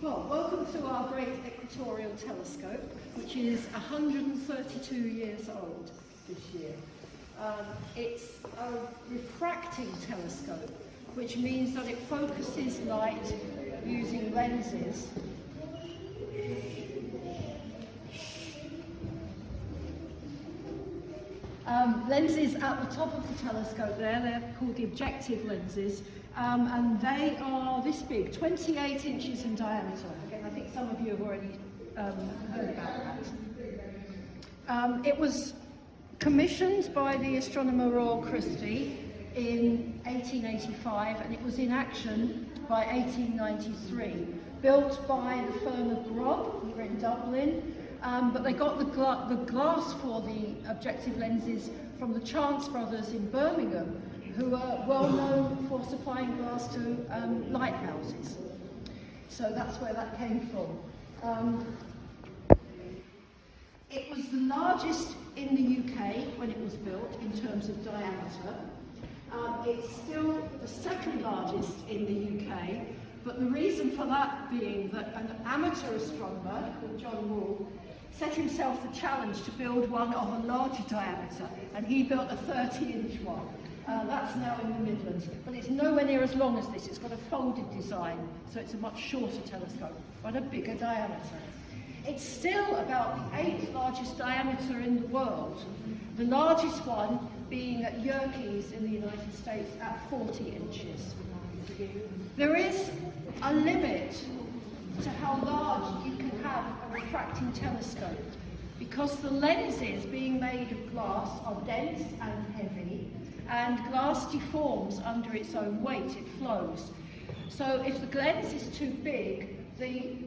Well, welcome to our Great Equatorial Telescope, which is 132 years old this year. It's a refracting telescope, which means that it focuses light using lenses. Lenses at the top of the telescope there, they're called the objective lenses, and they are this big, 28 inches in diameter. Again, I think some of you have already heard about that. It was commissioned by the astronomer Royal Christie in 1885, and it was in action by 1893. Built by the firm of Grob here in Dublin, but they got the glass for the objective lenses from the Chomp brothers in Birmingham, who are well known for supplying glass to lighthouses. So that's where that came from. It was the largest in the UK when it was built in terms of diameter. It's still the second largest in the UK, but the reason for that being that an amateur astronomer called John Wall set himself the challenge to build one of a larger diameter, and he built a 30-inch one. That's now in the Midlands, but it's nowhere near as long as this. It's got a folded design, so it's a much shorter telescope, but a bigger diameter. It's still about the 8th largest diameter in the world, the largest one being at Yerkes in the United States at 40 inches. There is a limit to how large you can have a refracting telescope, because the lenses, being made of glass, are dense and heavy, and glass deforms under its own weight, it flows. So if the lens is too big, the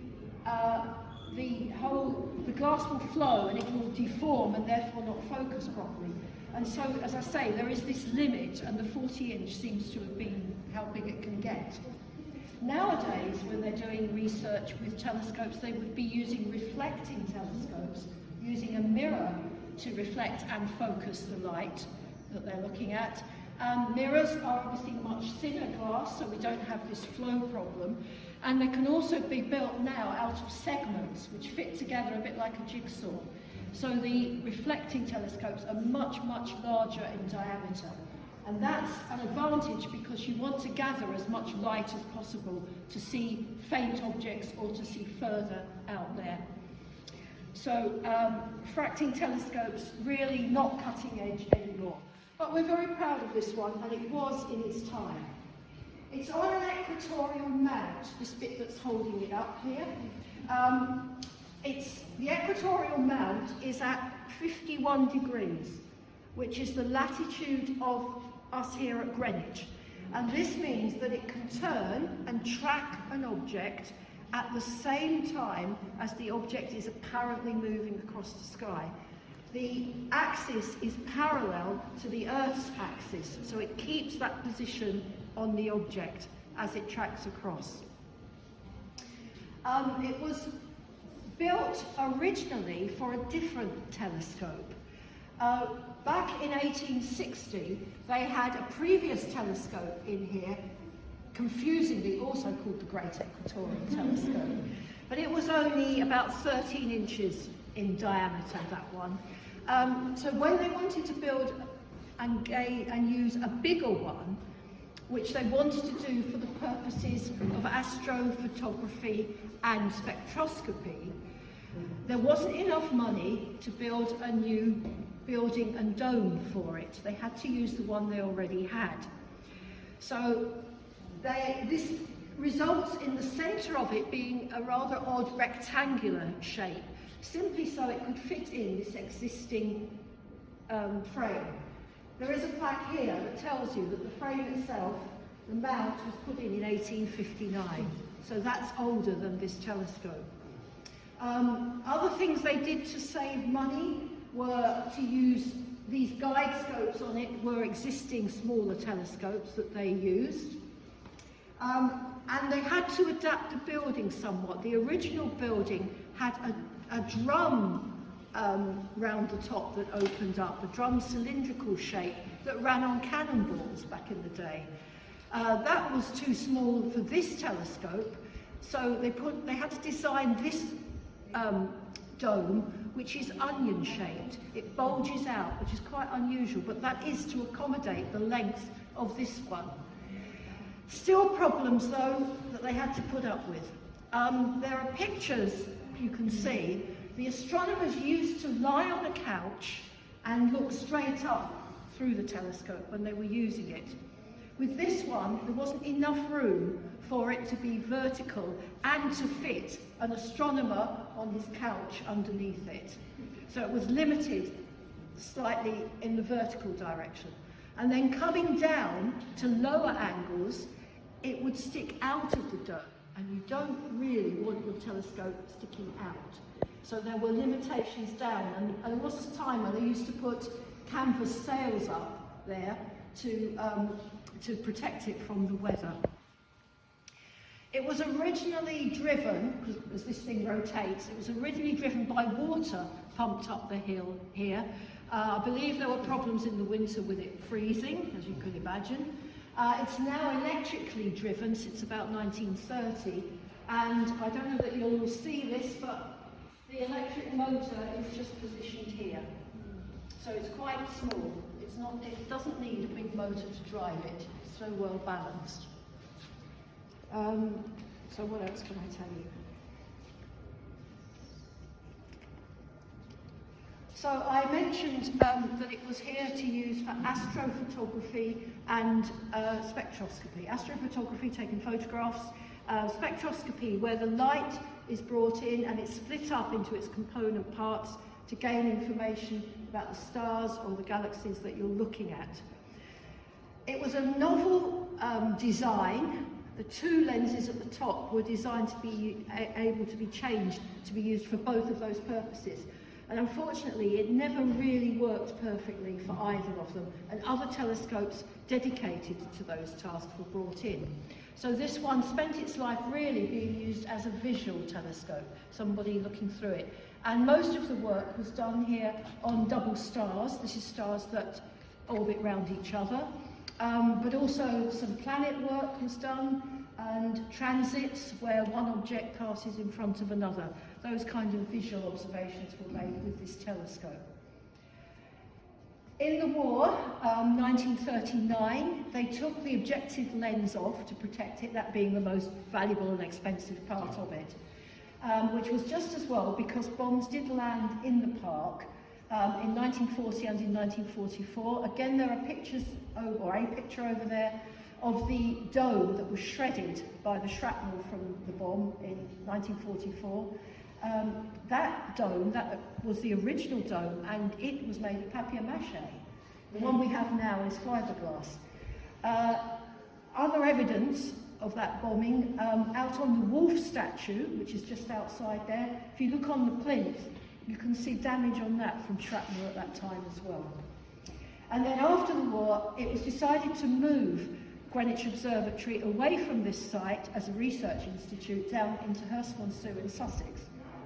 glass will flow and it will deform and therefore not focus properly. And so, as I say, there is this limit, and the 40-inch seems to have been how big it can get. Nowadays, when they're doing research with telescopes, they would be using reflecting telescopes, using a mirror to reflect and focus the light that they're looking at. Mirrors are obviously much thinner glass, so we don't have this flow problem. And they can also be built now out of segments, which fit together a bit like a jigsaw. So the reflecting telescopes are much, much larger in diameter. And that's an advantage because you want to gather as much light as possible to see faint objects or to see further out there. So refracting telescopes really not cutting edge anymore. But we're very proud of this one, and it was in its time. It's on an equatorial mount, this bit that's holding it up here. The equatorial mount is at 51 degrees, which is the latitude of us here at Greenwich. And this means that it can turn and track an object at the same time as the object is apparently moving across the sky. The axis is parallel to the Earth's axis, so it keeps that position on the object as it tracks across. It was built originally for a different telescope. Back in 1860, they had a previous telescope in here, confusingly also called the Great Equatorial Telescope, but it was only about 13 inches in diameter, that one. So when they wanted to build and use a bigger one, which they wanted to do for the purposes of astrophotography and spectroscopy, there wasn't enough money to build a new building and dome for it. They had to use the one they already had. So this results in the centre of it being a rather odd rectangular shape, simply so it could fit in this existing frame. There is a plaque here that tells you that the frame itself, the mount, was put in 1859, so that's older than this telescope. Other things they did to save money were to use these guide scopes on it, were existing smaller telescopes that they used. And they had to adapt the building somewhat. The original building had a drum round the top that opened up, a drum cylindrical shape that ran on cannonballs back in the day. That was too small for this telescope, So they had to design this dome, which is onion-shaped. It bulges out, which is quite unusual, but that is to accommodate the length of this one. Still problems, though, that they had to put up with. There are pictures you can see. The astronomers used to lie on a couch and look straight up through the telescope when they were using it. With this one, there wasn't enough room for it to be vertical and to fit an astronomer on his couch underneath it. So it was limited slightly in the vertical direction. And then coming down to lower angles, it would stick out of the dome, and you don't really want your telescope sticking out. So there were limitations down, and there was a time when they used to put canvas sails up there to protect it from the weather. It was originally driven, because as this thing rotates, it was originally driven by water pumped up the hill here. I believe there were problems in the winter with it freezing, as you could imagine. It's now electrically driven since about 1930, and I don't know that you'll all see this, but the electric motor is just positioned here. So it's quite small. It doesn't need a big motor to drive it. It's so well balanced. So what else can I tell you? So I mentioned that it was here to use for astrophotography and spectroscopy. Astrophotography, taking photographs, spectroscopy, where the light is brought in and it's split up into its component parts to gain information about the stars or the galaxies that you're looking at. It was a novel design. The two lenses at the top were designed to be able to be changed to be used for both of those purposes. And unfortunately, it never really worked perfectly for either of them, and other telescopes dedicated to those tasks were brought in. So this one spent its life really being used as a visual telescope, somebody looking through it. And most of the work was done here on double stars. This is stars that orbit round each other. But also some planet work was done, and transits where one object passes in front of another. Those kind of visual observations were made with this telescope. In the war, 1939, they took the objective lens off to protect it, that being the most valuable and expensive part of it, which was just as well because bombs did land in the park in 1940 and in 1944. Again, there are pictures, or a picture over there, of the dome that was shredded by the shrapnel from the bomb in 1944. That dome, that was the original dome, and it was made of papier-mâché. The one we have now is fiberglass. Other evidence of that bombing, out on the wolf statue, which is just outside there, if you look on the plinth, you can see damage on that from shrapnel at that time as well. And then after the war, it was decided to move Greenwich Observatory away from this site as a research institute down into Hurst-on-Sea in Sussex.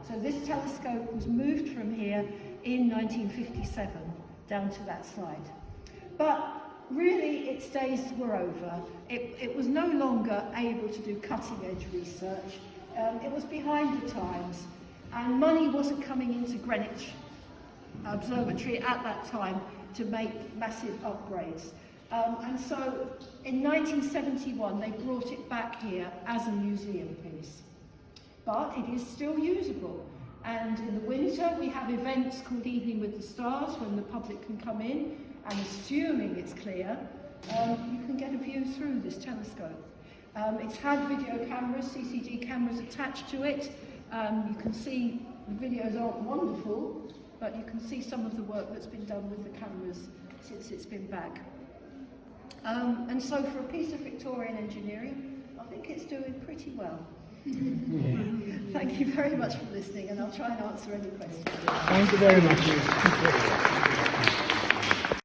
So this telescope was moved from here in 1957 down to that side. But really its days were over. It was no longer able to do cutting-edge research. It was behind the times, and money wasn't coming into Greenwich Observatory at that time to make massive upgrades. And so in 1971 they brought it back here as a museum piece. But it is still usable. And in the winter we have events called Evening with the Stars when the public can come in, and assuming it's clear, you can get a view through this telescope. It's had video cameras, CCD cameras attached to it. You can see the videos aren't wonderful, but you can see some of the work that's been done with the cameras since it's been back. And so for a piece of Victorian engineering, I think it's doing pretty well. Thank you very much for listening, and I'll try and answer any questions. Thank you very much.